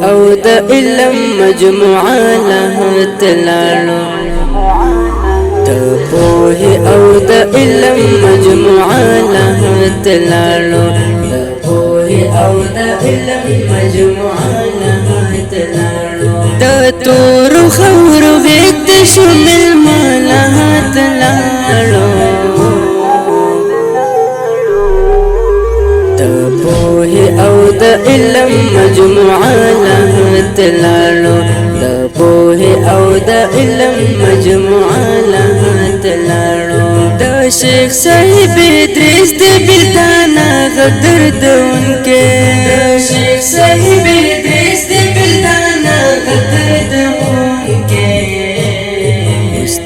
او د علم مجموعه لهت لاړو د پوه او د علم مجموعه لهت لاړو د پوه او د علم مجموعه لهت لاړو د تور خور ویت شمل ملهت لاړو او د علم مجموعه لهت لاړو د پوه او د علم مجموعه لهت لاړو د شیخ صاحب ادریس د بلدانا غدر دونکے د شیخ صاحب ادریس د بلدانا غدر دونکے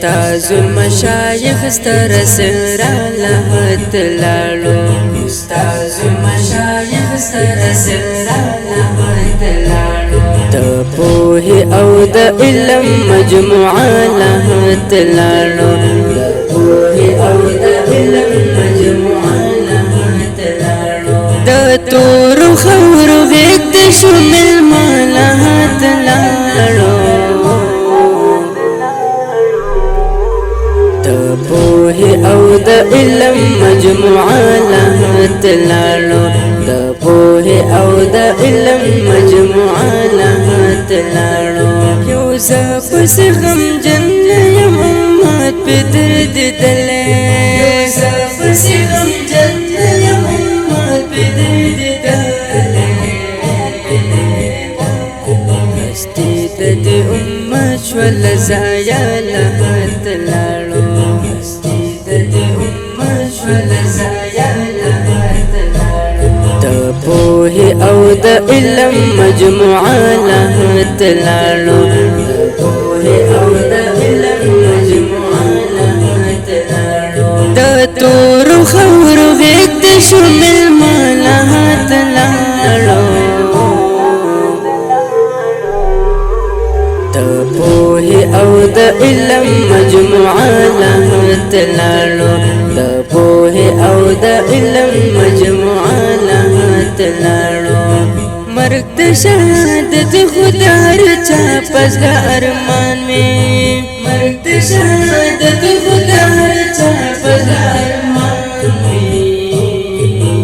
استاذ المشایخ ستر سرا لهت لاړو استاذ المشایخ ستر سرا لهت لاړو د پوه او د علم مجموعه لهت لاړو د پوه او د علم مجموعه لهت لاړو د تور خور ویت شمل ملهت لاړو پوه او د علم مجموعه لهت لاړو د پوه او د علم مجموعه لهت لاړو یو زه پس غمجن یم امت په درد دلې یو زه پس غمجن یم امت په درد دلې مستی د امت شول زایا لهت لاړو پوه او د علم مجموعه لهت لاړو پوه او د علم مجموعه لهت لاړو د تور خور ویت شمل ملهت لاړو د پوه او د علم مجموعه لهت لاړو د پوه او د علم مجموعه لهت لاړو مرګ د شهادت خدا رچا پس ارمان می مرګ د شهادت خدا رچا پس ارمان می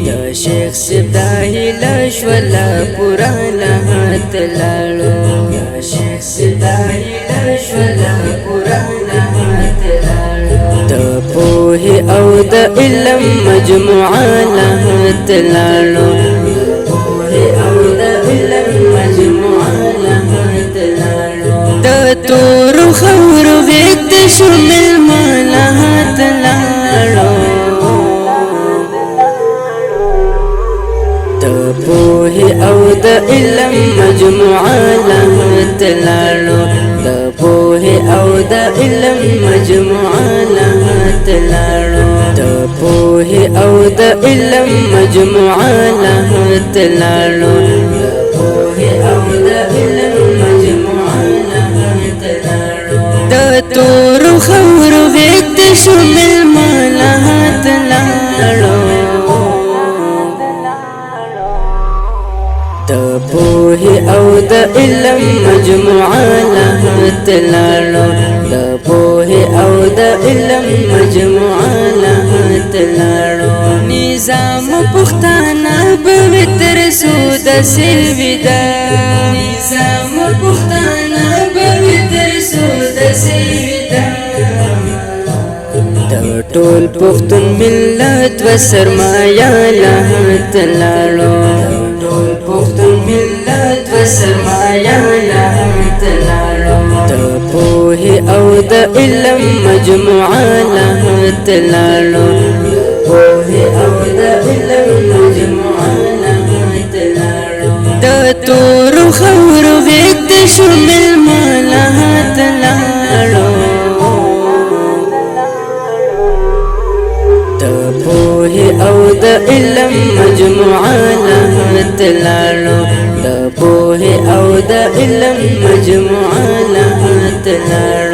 د شیخ سبداهی لشولا پورا لهت لاړو د شیخ سبداهی لشولا پورا لهت لاړو د پوه او د علم مجموعه لهت لاړو د تور خور ویت شمل ملهت لاړو د پوه او د علم مجموعه لهت لاړو د پوه او د علم مجموعه لهت لاړو د پوه او د علم مجموعه لهت لاړو د پوه او د علم مجموعه لهت لاړو د تور خور ویت شمل ملهت لاړو د پوه او د علم مجموعه لهت لاړو د پوه او د علم مجموعه لهت لاړو نظام پښتانه به تر سود سویدا نظام پښتانه به تر سود سویدا د ټول پښتون ملت و سرمایا لهت لاړو ټول پښتون ملت و سرمایا لهت لاړو د پوه او د علم مجموعه لهت لاړو پوه او د علم مجموعه لهت لاړو د تور خور ویت شمل ملهت لاړو د پوه او د علم مجموعه لهت لاړو د پوه او د علم مجموعه لهت لاړو